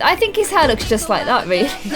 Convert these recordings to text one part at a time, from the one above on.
I think his hair looks just like that, really. Hey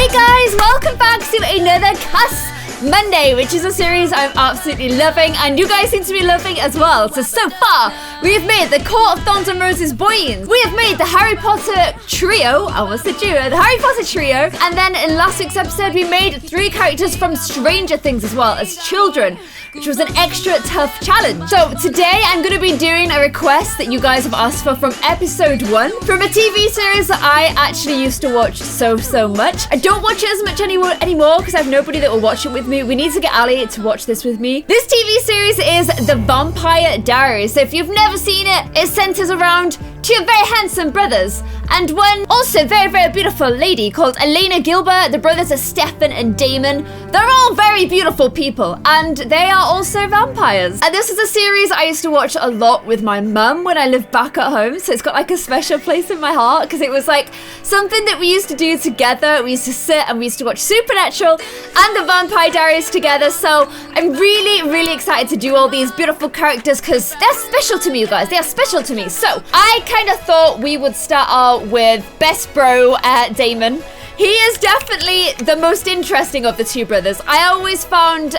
guys, welcome back to another Cast Monday, which is a series I'm absolutely loving, and you guys seem to be loving as well. So far, we have made the Court of Thorns and Roses boys. We have made the Harry Potter trio. I almost said duo. The Harry Potter trio. And then in last week's episode, we made 3 characters from Stranger Things as well as children, which was an extra tough challenge. So today I'm going to be doing a request that you guys have asked for from episode 1 from a TV series that I actually used to watch so much. I don't watch it as much anymore because I have nobody that will watch it with me. We need to get Ali to watch this with me. This TV series is The Vampire Diaries. So if you've never seen it, it centers around 2 very handsome brothers and one also very beautiful lady called Elena Gilbert. The brothers are Stefan and Damon. They're all very beautiful people and they are also vampires. And this is a series I used to watch a lot with my mum when I lived back at home, so it's got like a special place in my heart because it was like something that we used to do together. We used to sit and we used to watch Supernatural and The Vampire Diaries together, so I'm really excited to do all these beautiful characters because they're special to me, you guys. They are special to me. So I kind of thought we would start out with best bro Damon. He is definitely the most interesting of the 2 brothers. I always found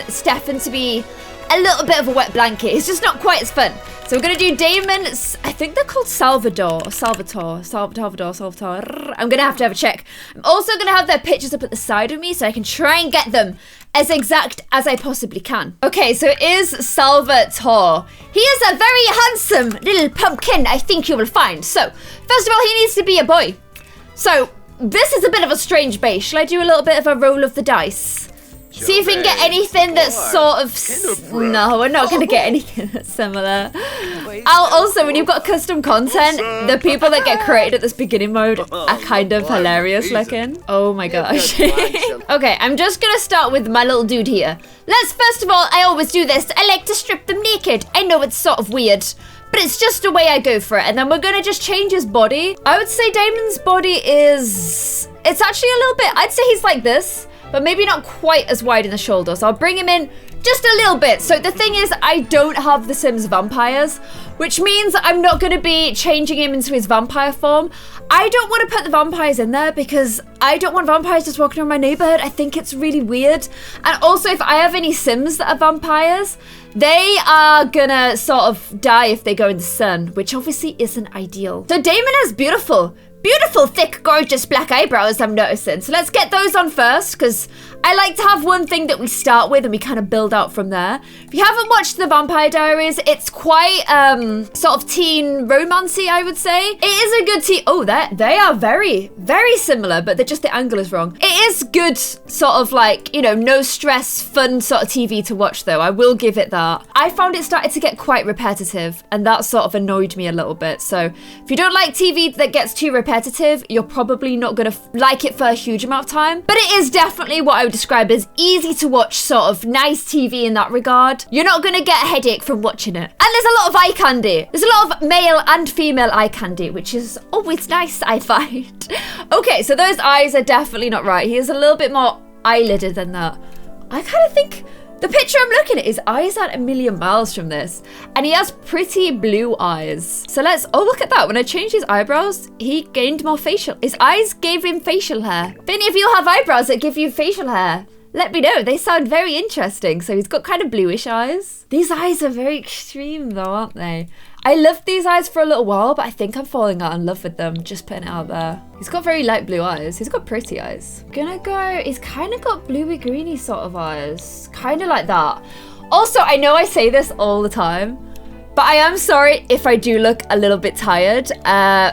Stefan to be a little bit of a wet blanket. He's just not quite as fun. So we're going to do Damon. I think they're called Salvador. I'm going to have a check. I'm also going to have their pictures up at the side of me so I can try and get them as exact as I possibly can. Okay, so it is Salvatore. He is a very handsome little pumpkin, I think you will find. So, first of all, he needs to be a boy. So, this is a bit of a strange base. Shall I do a little bit of a roll of the dice? See if we can get anything that's sort of... No, we're not going to get anything that's similar. Also, when you've got custom content, the people that get created at this beginning mode are kind of hilarious looking. Oh my gosh. Okay, I'm just going to start with my little dude here. First of all, I always do this. I like to strip them naked. I know it's sort of weird, but it's just the way I go for it. And then we're going to just change his body. I would say Damon's body is... It's actually a little bit... I'd say he's like this, but maybe not quite as wide in the shoulders. I'll bring him in just a little bit. So the thing is, I don't have The Sims vampires, which means I'm not going to be changing him into his vampire form. I don't want to put the vampires in there because I don't want vampires just walking around my neighborhood. I think it's really weird. And also, if I have any Sims that are vampires, they are gonna sort of die if they go in the sun, which obviously isn't ideal. So Damon has beautiful, thick, gorgeous black eyebrows, I'm noticing. So let's get those on first, because I like to have one thing that we start with and we kind of build out from there. If you haven't watched The Vampire Diaries, it's quite sort of teen romancy, I would say. It is a good teen... Oh, they are very similar, but just the angle is wrong. It is good sort of like, you know, no stress, fun sort of TV to watch though. I will give it that. I found it started to get quite repetitive and that sort of annoyed me a little bit. So if you don't like TV that gets too repetitive, you're probably not going to like it for a huge amount of time. But it is definitely what I would describe as easy to watch, sort of nice TV in that regard. You're not going to get a headache from watching it. And there's a lot of eye candy. There's a lot of male and female eye candy, which is always nice, I find. Okay, so those eyes are definitely not right. He is a little bit more eyelided than that. I kind of think... The picture I'm looking at, his eyes aren't a million miles from this. And he has pretty blue eyes. So let's... Oh, look at that. When I changed his eyebrows, he gained more facial... His eyes gave him facial hair. If any of you have eyebrows that give you facial hair, let me know. They sound very interesting. So he's got kind of bluish eyes. These eyes are very extreme though, aren't they? I loved these eyes for a little while, but I think I'm falling out in love with them. Just putting it out there. He's got very light blue eyes. He's got pretty eyes. Gonna go... He's kind of got bluey greeny sort of eyes. Kind of like that. Also, I know I say this all the time, but I am sorry if I do look a little bit tired.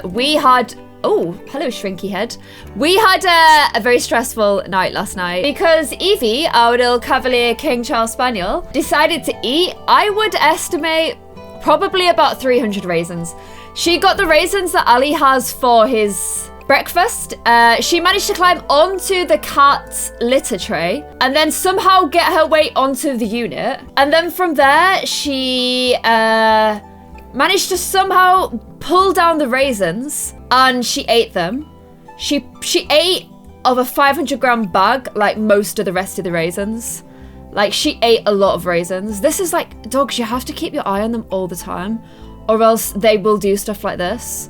We had... Oh, hello, Shrinky Head. We had a very stressful night last night because Evie, our little Cavalier King Charles Spaniel, decided to eat, I would estimate, probably about 300 raisins. She got the raisins that Ali has for his breakfast. She managed to climb onto the cat's litter tray and then somehow get her way onto the unit. And then from there, she managed to somehow pull down the raisins and she ate them. She ate of a 500-gram bag like most of the rest of the raisins. Like, she ate a lot of raisins. This is like, dogs, you have to keep your eye on them all the time. or else they will do stuff like this.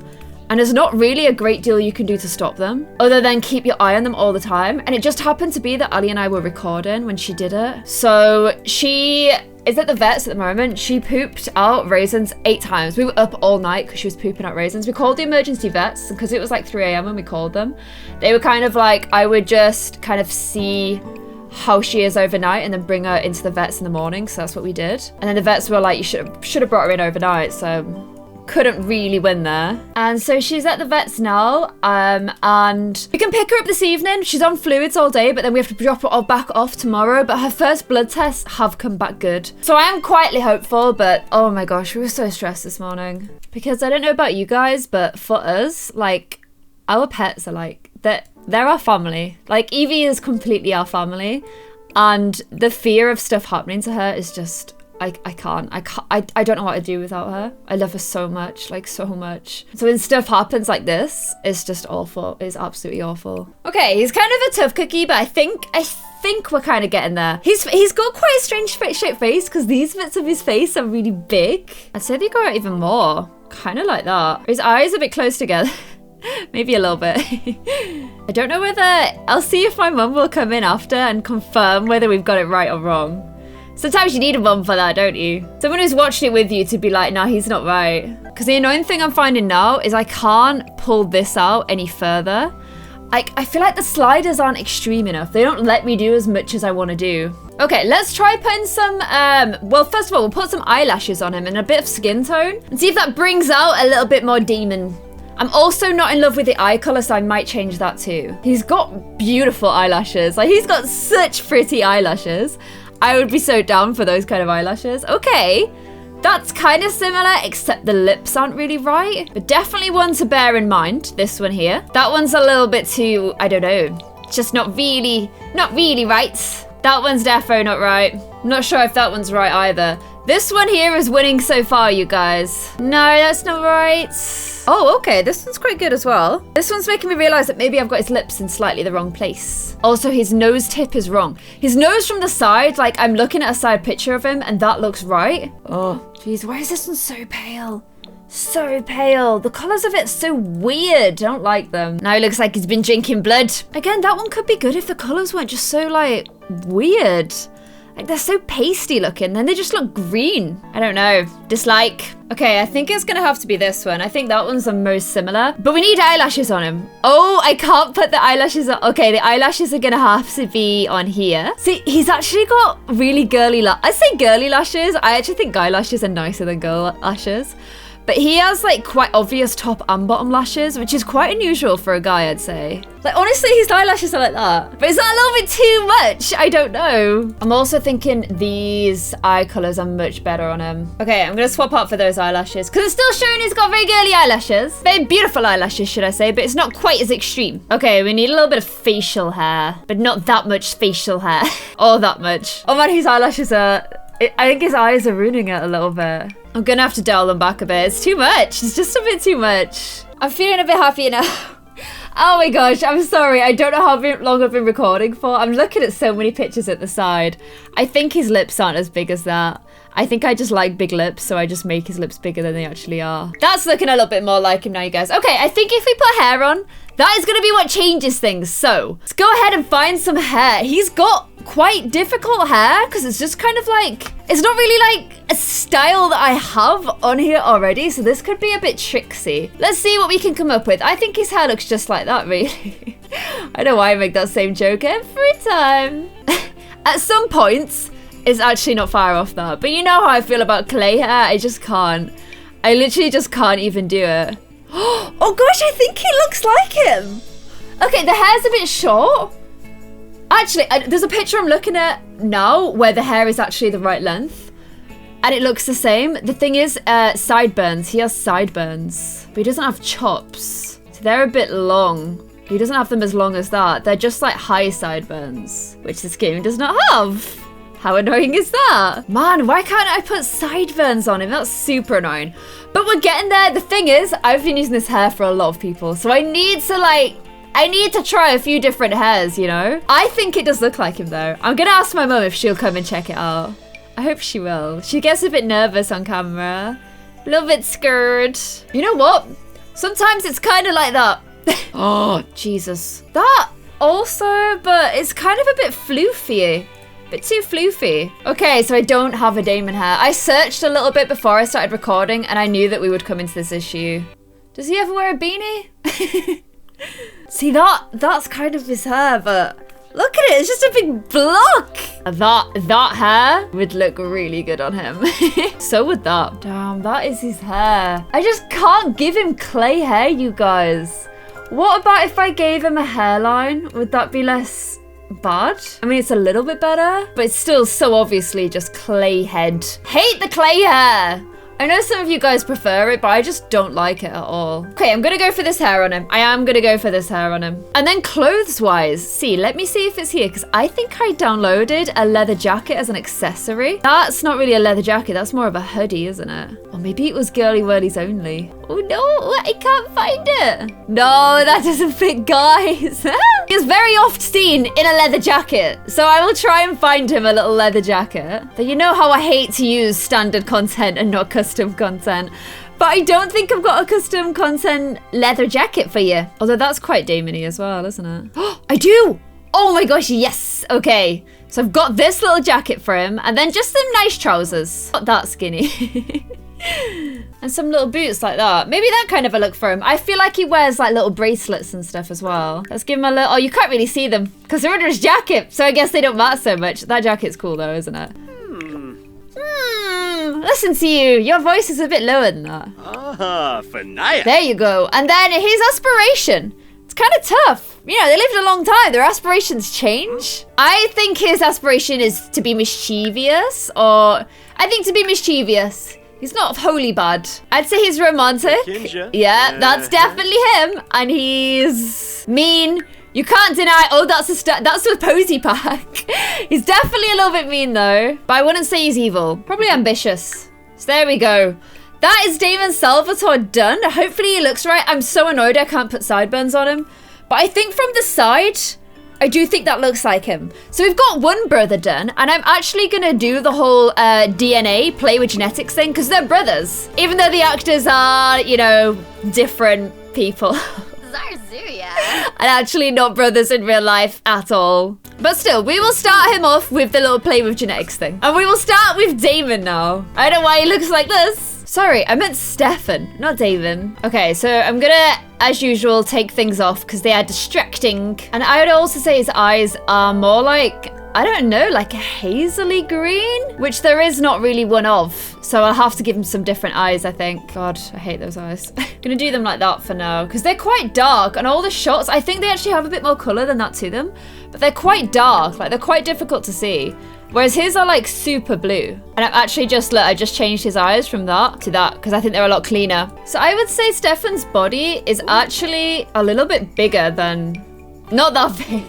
And there's not really a great deal you can do to stop them, other than keep your eye on them all the time. And it just happened to be that Ali and I were recording when she did it. So she is at the vet's at the moment. She pooped out raisins 8 times. We were up all night because she was pooping out raisins. We called the emergency vets because it was like 3 a.m. when we called them. They were kind of like, I would just kind of see how she is overnight and then bring her into the vets in the morning. So that's what we did. And then the vets were like, you should have brought her in overnight. So couldn't really win there. And so she's at the vets now, and we can pick her up this evening. She's on fluids all day, but then we have to drop her all back off tomorrow. But her first blood tests have come back good. So I am quietly hopeful, but oh my gosh, we were so stressed this morning. Because I don't know about you guys, but for us, like, our pets are like, they're our family. Like, Evie is completely our family. And the fear of stuff happening to her is just, I don't know what to do without her. I love her so much, like so much. So when stuff happens like this, it's just awful. It's absolutely awful. Okay, he's kind of a tough cookie, but I think we're kind of getting there. He's got quite a strange shaped face because these bits of his face are really big. I'd say they go out even more, kind of like that. His eyes are a bit close together. Maybe a little bit. I don't know whether, I'll see if my mum will come in after and confirm whether we've got it right or wrong. Sometimes you need a mum for that, don't you? Someone who's watched it with you to be like, nah, he's not right. Because the annoying thing I'm finding now is I can't pull this out any further. I feel like the sliders aren't extreme enough. They don't let me do as much as I want to do. Okay, let's try putting some, well, first of all, we'll put some eyelashes on him and a bit of skin tone and see if that brings out a little bit more demon. I'm also not in love with the eye color, so I might change that too. He's got beautiful eyelashes. Like, he's got such pretty eyelashes. I would be so down for those kind of eyelashes. Okay, that's kind of similar, except the lips aren't really right. But definitely one to bear in mind, this one here. That one's a little bit too, I don't know, just not really right. That one's defo not right. I'm not sure if that one's right either. This one here is winning so far, you guys. No, that's not right. Oh, okay, this one's quite good as well. This one's making me realize that maybe I've got his lips in slightly the wrong place. Also, his nose tip is wrong. His nose from the side, like I'm looking at a side picture of him and that looks right. Oh, geez, why is this one so pale? So pale. The colors of it are so weird. I don't like them. Now he looks like he's been drinking blood. Again, that one could be good if the colors weren't just so like weird. Like, they're so pasty looking, then they just look green. I don't know. Dislike. Okay, I think it's gonna have to be this one. I think that one's the most similar. But we need eyelashes on him. Oh, I can't put the eyelashes on. Okay, the eyelashes are gonna have to be on here. See, he's actually got really girly I say girly lashes. I actually think guy lashes are nicer than girl lashes. But he has like quite obvious top and bottom lashes, which is quite unusual for a guy, I'd say. Like, honestly, his eyelashes are like that. But is that a little bit too much? I don't know. I'm also thinking these eye colors are much better on him. Okay, I'm gonna swap out for those eyelashes because it's still showing he's got very girly eyelashes. Very beautiful eyelashes, should I say, but it's not quite as extreme. Okay, we need a little bit of facial hair, but not that much facial hair. Or that much. Oh man, his eyelashes are... I think his eyes are ruining it a little bit. I'm gonna have to dial them back a bit. It's too much. It's just a bit too much. I'm feeling a bit happier now. Oh my gosh, I'm sorry. I don't know how long I've been recording for. I'm looking at so many pictures at the side. I think his lips aren't as big as that. I think I just like big lips, so I just make his lips bigger than they actually are. That's looking a little bit more like him now, you guys. Okay, I think if we put hair on, that is gonna be what changes things. So let's go ahead and find some hair. He's got quite difficult hair because it's just kind of like, it's not really like a style that I have on here already, so this could be a bit tricksy. Let's see what we can come up with. I think his hair looks just like that, really. I don't know why I make that same joke every time. At some points, it's actually not far off that, but you know how I feel about clay hair. I just can't. I literally just can't even do it. Oh gosh, I think he looks like him. Okay, the hair's a bit short. Actually, there's a picture I'm looking at now where the hair is actually the right length. And it looks the same. The thing is, sideburns. He has sideburns. But he doesn't have chops. So they're a bit long. He doesn't have them as long as that. They're just like high sideburns, which this game does not have. How annoying is that? Man, why can't I put sideburns on him? That's super annoying. But we're getting there. The thing is, I've been using this hair for a lot of people. So I need to try a few different hairs, you know? I think it does look like him though. I'm gonna ask my mum if she'll come and check it out. I hope she will. She gets a bit nervous on camera. A little bit scared. You know what? Sometimes it's kind of like that. Oh, Jesus. That also, but it's kind of a bit floofy. Bit too floofy. Okay, so I don't have a Damon hair. I searched a little bit before I started recording and I knew that we would come into this issue. Does he ever wear a beanie? See, that's kind of his hair, but look at it, it's just a big block. That hair would look really good on him. So would that. Damn, that is his hair. I just can't give him clay hair, you guys. What about if I gave him a hairline? Would that be less bad? I mean, it's a little bit better, but it's still so obviously just clay head. Hate the clay hair. I know some of you guys prefer it, but I just don't like it at all. Okay, I'm gonna go for this hair on him. I am gonna go for this hair on him. And then clothes-wise, let me see if it's here, because I think I downloaded a leather jacket as an accessory. That's not really a leather jacket, that's more of a hoodie, isn't it? Or maybe it was girly whirlies only. Oh no, I can't find it. No, that doesn't fit, guys. He's very oft seen in a leather jacket, so I will try and find him a little leather jacket. But you know how I hate to use standard content and not custom content. But I don't think I've got a custom content leather jacket for you. Although that's quite Damon-y as well, isn't it? Oh, I do! Oh my gosh, yes! Okay, so I've got this little jacket for him, and then just some nice trousers. Not that skinny. And some little boots like that. Maybe that kind of a look for him. I feel like he wears like little bracelets and stuff as well. Let's give him a little... Oh, you can't really see them because they're under his jacket. So I guess they don't matter so much. That jacket's cool though, isn't it? Listen to you. Your voice is a bit lower than that. Fanaya. There you go. And then his aspiration. It's kind of tough. You know, they lived a long time. Their aspirations change. I think his aspiration is to be mischievous, or I think to be mischievous. He's not wholly bad. I'd say he's romantic. Yeah, that's definitely him. And he's mean. You can't deny. Oh, that's a posy pack. He's definitely a little bit mean though. But I wouldn't say he's evil. Probably ambitious. So there we go. That is Damon Salvatore done. Hopefully he looks right. I'm so annoyed I can't put sideburns on him. But I think from the side, I do think that looks like him. So we've got one brother done, and I'm actually gonna do the whole DNA, play with genetics thing, because they're brothers. Even though the actors are, you know, different people. And actually not brothers in real life at all. But still, we will start him off with the little play with genetics thing. And we will start with Damon now. I don't know why he looks like this. Sorry, I meant Stefan, not Damon. Okay, so I'm gonna, as usual, take things off because they are distracting. And I would also say his eyes are more like, I don't know, like a hazily green, which there is not really one of. So I'll have to give him some different eyes, I think. God, I hate those eyes. Gonna do them like that for now because they're quite dark, and all the shots, I think they actually have a bit more color than that to them, but they're quite dark, like they're quite difficult to see. Whereas his are like super blue. And I've actually just, look, I just changed his eyes from that to that because I think they're a lot cleaner. So I would say Stefan's body is actually a little bit bigger than, not that big,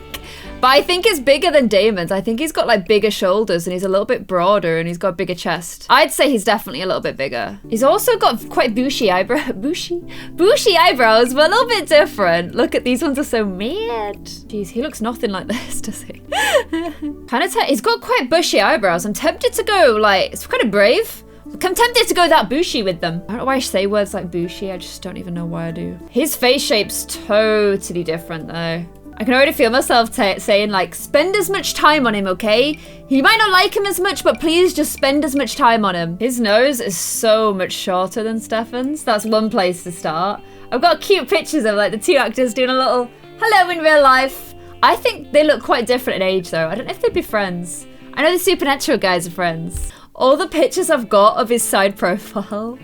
but I think it's bigger than Damon's. I think he's got like bigger shoulders and he's a little bit broader and he's got a bigger chest. I'd say he's definitely a little bit bigger. He's also got quite bushy eyebrows, bushy eyebrows, but a little bit different. Look at these ones are so mad. Jeez, he looks nothing like this, does he? He's got quite bushy eyebrows. I'm tempted to go like, it's kind of brave. I'm tempted to go that bushy with them. I don't know why I say words like bushy. I just don't even know why I do. His face shape's totally different though. I can already feel myself saying like, spend as much time on him, okay? You might not like him as much, but please just spend as much time on him. His nose is so much shorter than Stefan's. That's one place to start. I've got cute pictures of like the two actors doing a little hello in real life. I think they look quite different in age though. I don't know if they'd be friends. I know the Supernatural guys are friends. All the pictures I've got of his side profile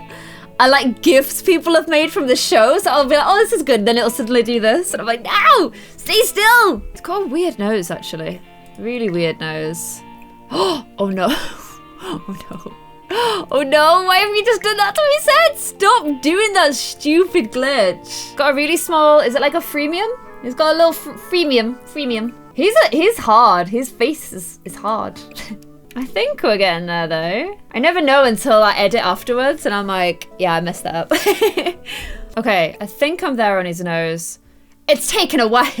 are like gifts people have made from the show. So I'll be like, oh, this is good. And then it'll suddenly do this. And I'm like, no, stay still. It's got a weird nose, actually. Really weird nose. Oh no. Oh no. Oh no, why have you just done that to his head? Stop doing that stupid glitch. Got a really small, is it like a freemium? He's got a little freemium. He's hard. His face is hard. I think we're getting there though. I never know until I edit afterwards and I'm like, yeah, I messed that up. Okay, I think I'm there on his nose. It's taken a while.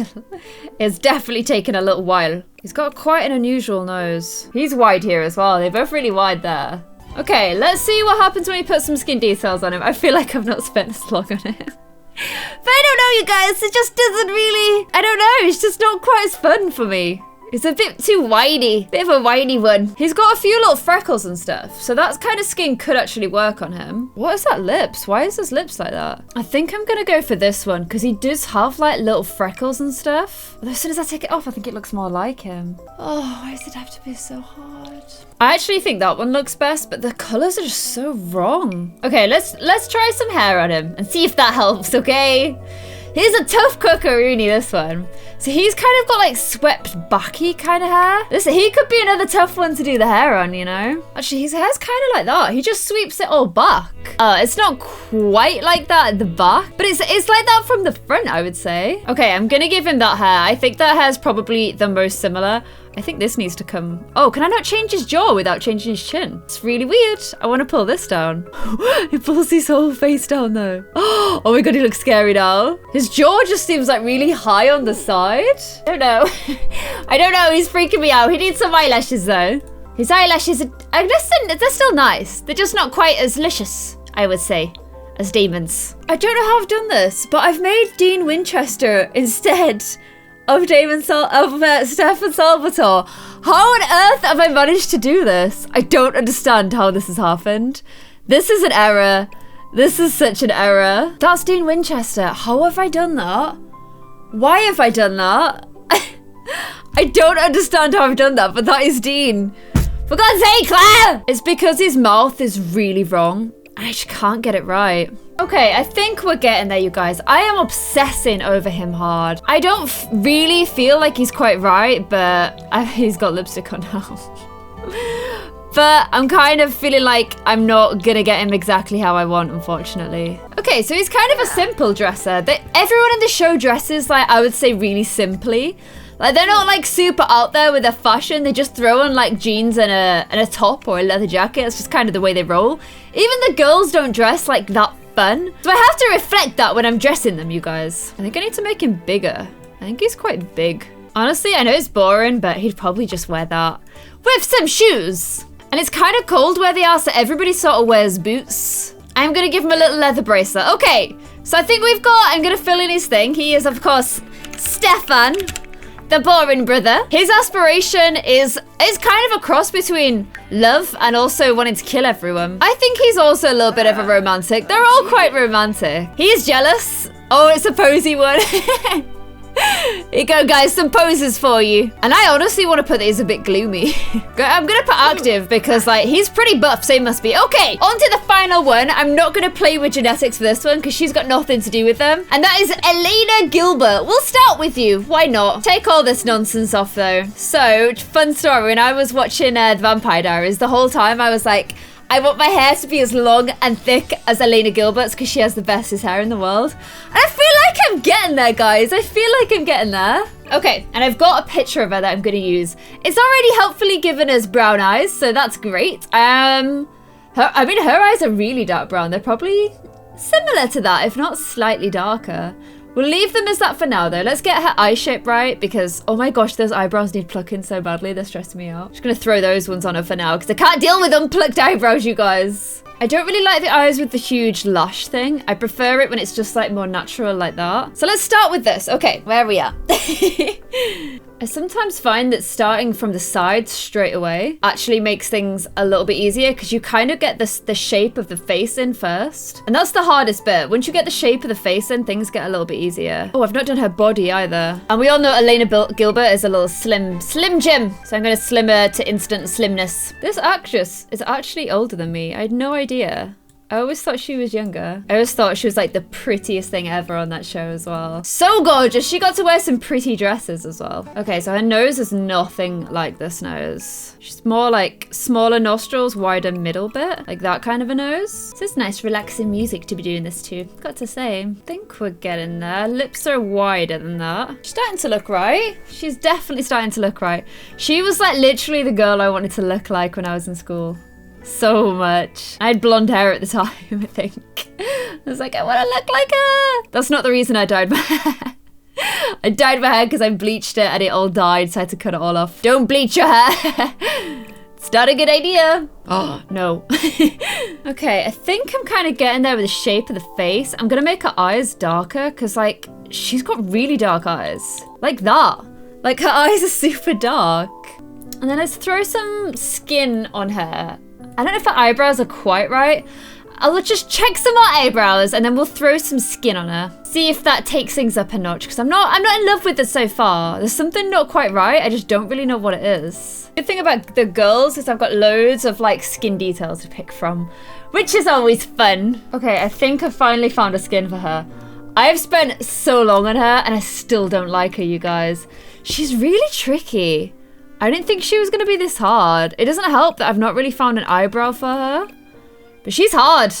It's definitely taken a little while. He's got quite an unusual nose. He's wide here as well. They're both really wide there. Okay, let's see what happens when we put some skin details on him. I feel like I've not spent this long on him. But I don't know, you guys. It just doesn't really... I don't know. It's just not quite as fun for me. It's a bit too whiny. Bit of a whiny one. He's got a few little freckles and stuff. So that kind of skin could actually work on him. What is that lips? Why is his lips like that? I think I'm going to go for this one because he does have like little freckles and stuff. But as soon as I take it off, I think it looks more like him. Oh, why does it have to be so hard? I actually think that one looks best, but the colors are just so wrong. Okay, let's try some hair on him and see if that helps, okay? He's a tough cookeroony, this one. So he's kind of got like swept backy kind of hair. Listen, he could be another tough one to do the hair on, you know? Actually, his hair's kind of like that. He just sweeps it all back. It's not quite like that at the back, but it's like that from the front, I would say. Okay, I'm gonna give him that hair. I think that hair's probably the most similar. I think this needs to come... Oh, can I not change his jaw without changing his chin? It's really weird. I want to pull this down. He pulls his whole face down though. Oh my god, he looks scary now. His jaw just seems like really high on the side. I don't know. I don't know, he's freaking me out. He needs some eyelashes though. His eyelashes are they're still nice. They're just not quite as luscious, I would say, as Damon's. I don't know how I've done this, but I've made Dean Winchester instead of Stefan Salvatore. How on earth have I managed to do this? I don't understand how this has happened. This is an error. This is such an error. That's Dean Winchester. How have I done that? Why have I done that? I don't understand how I've done that, but that is Dean. For God's sake, Claire! It's because his mouth is really wrong. I just can't get it right. Okay, I think we're getting there, you guys. I am obsessing over him hard. I don't really feel like he's quite right, but he's got lipstick on now. But I'm kind of feeling like I'm not gonna get him exactly how I want, unfortunately. Okay, so he's kind of a simple dresser. Everyone in the show dresses, like, I would say really simply. Like, they're not like super out there with their fashion. They just throw on like jeans and a top or a leather jacket. It's just kind of the way they roll. Even the girls don't dress like that fun. So I have to reflect that when I'm dressing them, you guys. I think I need to make him bigger. I think he's quite big. Honestly, I know it's boring, but he'd probably just wear that with some shoes. And it's kind of cold where they are, so everybody sort of wears boots. I'm gonna give him a little leather bracelet. Okay, so I think I'm gonna fill in his thing. He is, of course, Stefan, the boring brother. His aspiration is kind of a cross between love and also wanting to kill everyone. I think he's also a little bit of a romantic. They're all quite romantic. He's jealous. Oh, it's a posy one. Here you go, guys, some poses for you. And I honestly want to put these a bit gloomy. I'm gonna put active because like he's pretty buff, so he must be. Okay, on to the final one. I'm not gonna play with genetics for this one because she's got nothing to do with them. And that is Elena Gilbert. We'll start with you. Why not? Take all this nonsense off though. So, fun story. When I was watching the Vampire Diaries, the whole time I was like, I want my hair to be as long and thick as Elena Gilbert's because she has the bestest hair in the world. And I feel like I'm getting there, guys. I feel like I'm getting there. Okay, and I've got a picture of her that I'm going to use. It's already helpfully given us brown eyes, so that's great. I mean, her eyes are really dark brown. They're probably similar to that, if not slightly darker. We'll leave them as that for now, though. Let's get her eye shape right because, oh my gosh, those eyebrows need plucking so badly. They're stressing me out. Just gonna throw those ones on her for now because I can't deal with unplucked eyebrows, you guys. I don't really like the eyes with the huge lash thing. I prefer it when it's just like more natural like that. So let's start with this. Okay, where are we at? I sometimes find that starting from the sides straight away actually makes things a little bit easier because you kind of get the shape of the face in first. And that's the hardest bit. Once you get the shape of the face in, things get a little bit easier. Oh, I've not done her body either. And we all know Elena Gilbert is a little slim Jim. So I'm going to slim her to instant slimness. This actress is actually older than me. I had no idea. I always thought she was younger. I always thought she was like the prettiest thing ever on that show as well. So gorgeous. She got to wear some pretty dresses as well. Okay, so her nose is nothing like this nose. She's more like smaller nostrils, wider middle bit. Like that kind of a nose. This is nice relaxing music to be doing this to. Got to say, I think we're getting there. Lips are wider than that. She's starting to look right. She's definitely starting to look right. She was like literally the girl I wanted to look like when I was in school. So much. I had blonde hair at the time, I think. I was like, I want to look like her. That's not the reason I dyed my hair. I dyed my hair because I bleached it and it all died, so I had to cut it all off. Don't bleach your hair. It's not a good idea. Oh, no. Okay, I think I'm kind of getting there with the shape of the face. I'm gonna make her eyes darker because, like, she's got really dark eyes. Like that. Like, her eyes are super dark. And then let's throw some skin on her. I don't know if her eyebrows are quite right. I'll just check some more eyebrows and then we'll throw some skin on her. See if that takes things up a notch, because I'm not in love with it so far. There's something not quite right. I just don't really know what it is. Good thing about the girls is I've got loads of like skin details to pick from, which is always fun. Okay, I think I finally found a skin for her. I've spent so long on her and I still don't like her, you guys. She's really tricky. I didn't think she was gonna be this hard. It doesn't help that I've not really found an eyebrow for her. But she's hard.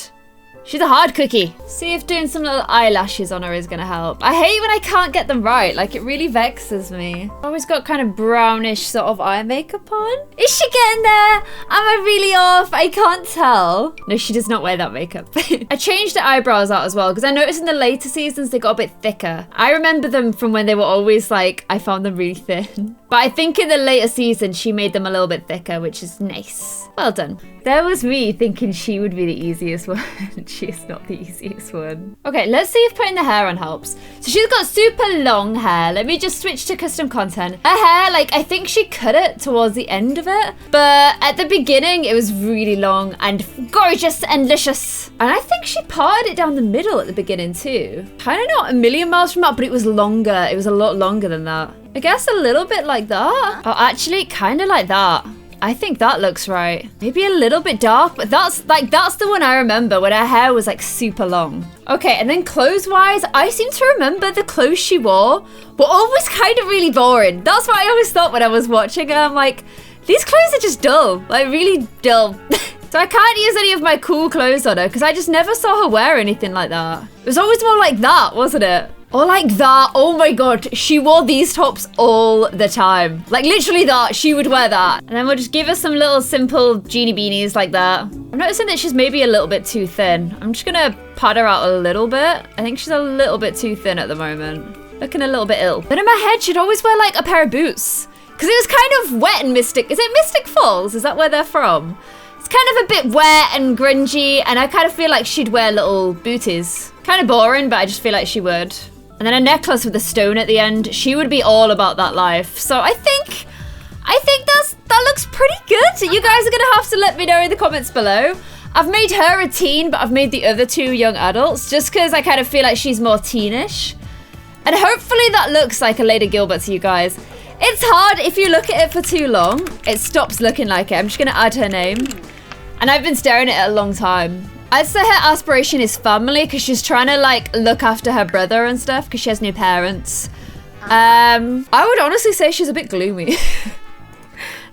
She's a hard cookie. See if doing some little eyelashes on her is gonna help. I hate when I can't get them right. Like, it really vexes me. Always got kind of brownish sort of eye makeup on. Is she getting there? Am I really off? I can't tell. No, she does not wear that makeup. I changed the eyebrows out as well because I noticed in the later seasons they got a bit thicker. I remember them from when they were always like, I found them really thin. But I think in the later season she made them a little bit thicker, which is nice. Well done. There was me thinking she would be the easiest one. She is not the easiest one. Okay, let's see if putting the hair on helps. So she's got super long hair. Let me just switch to custom content. Her hair, like, I think she cut it towards the end of it. But at the beginning, it was really long and gorgeous and luscious. And I think she parted it down the middle at the beginning too. Kind of not a million miles from that, but it was longer. It was a lot longer than that. I guess a little bit like that. Oh, actually, kind of like that. I think that looks right. Maybe a little bit dark, but that's the one I remember when her hair was like super long. Okay, and then clothes-wise, I seem to remember the clothes she wore were always kind of really boring. That's what I always thought when I was watching, and I'm like, these clothes are just dull, like really dull. So I can't use any of my cool clothes on her because I just never saw her wear anything like that. It was always more like that, wasn't it? Or like that. Oh my god, she wore these tops all the time. Like literally that, she would wear that. And then we'll just give her some little simple genie beanies like that. I'm noticing that she's maybe a little bit too thin. I'm just gonna pad her out a little bit. I think she's a little bit too thin at the moment. Looking a little bit ill. But in my head, she'd always wear like a pair of boots. Because it was kind of wet in Mystic. Is it Mystic Falls? Is that where they're from? It's kind of a bit wet and grungy. And I kind of feel like she'd wear little booties. Kind of boring, but I just feel like she would. And then a necklace with a stone at the end. She would be all about that life. So I think that looks pretty good. You guys are gonna have to let me know in the comments below. I've made her a teen, but I've made the other two young adults just because I kind of feel like she's more teenish. And hopefully that looks like Elena Gilbert to you guys. It's hard if you look at it for too long. It stops looking like it. I'm just gonna add her name. And I've been staring at it a long time. I'd say her aspiration is family because she's trying to like look after her brother and stuff because she has new parents. I would honestly say she's a bit gloomy.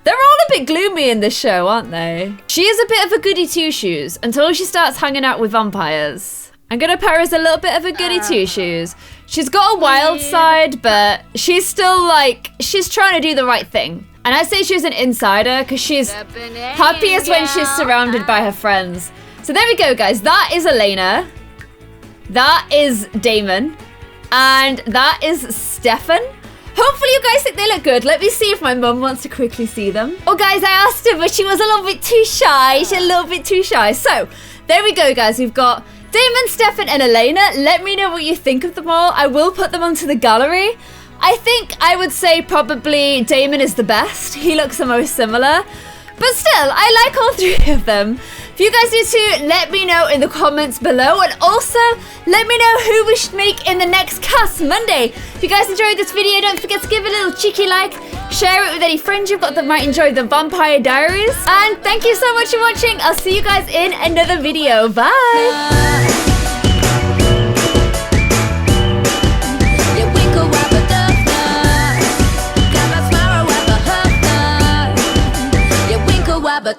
They're all a bit gloomy in this show, aren't they? She is a bit of a goody two-shoes until she starts hanging out with vampires. I'm gonna put her as a little bit of a goody two-shoes. She's got a wild side, but she's still like, she's trying to do the right thing. And I'd say she's an insider because she's happiest when she's surrounded by her friends. So there we go, guys. That is Elena. That is Damon. And that is Stefan. Hopefully you guys think they look good. Let me see if my mum wants to quickly see them. Oh, guys, I asked her, but she was a little bit too shy. She's a little bit too shy. So there we go, guys. We've got Damon, Stefan, and Elena. Let me know what you think of them all. I will put them onto the gallery. I think I would say probably Damon is the best. He looks the most similar. But still, I like all three of them. If you guys need to, let me know in the comments below. And also, let me know who we should make in the next Cast Monday. If you guys enjoyed this video, don't forget to give it a little cheeky like. Share it with any friends you've got that might enjoy the Vampire Diaries. And thank you so much for watching. I'll see you guys in another video. Bye. But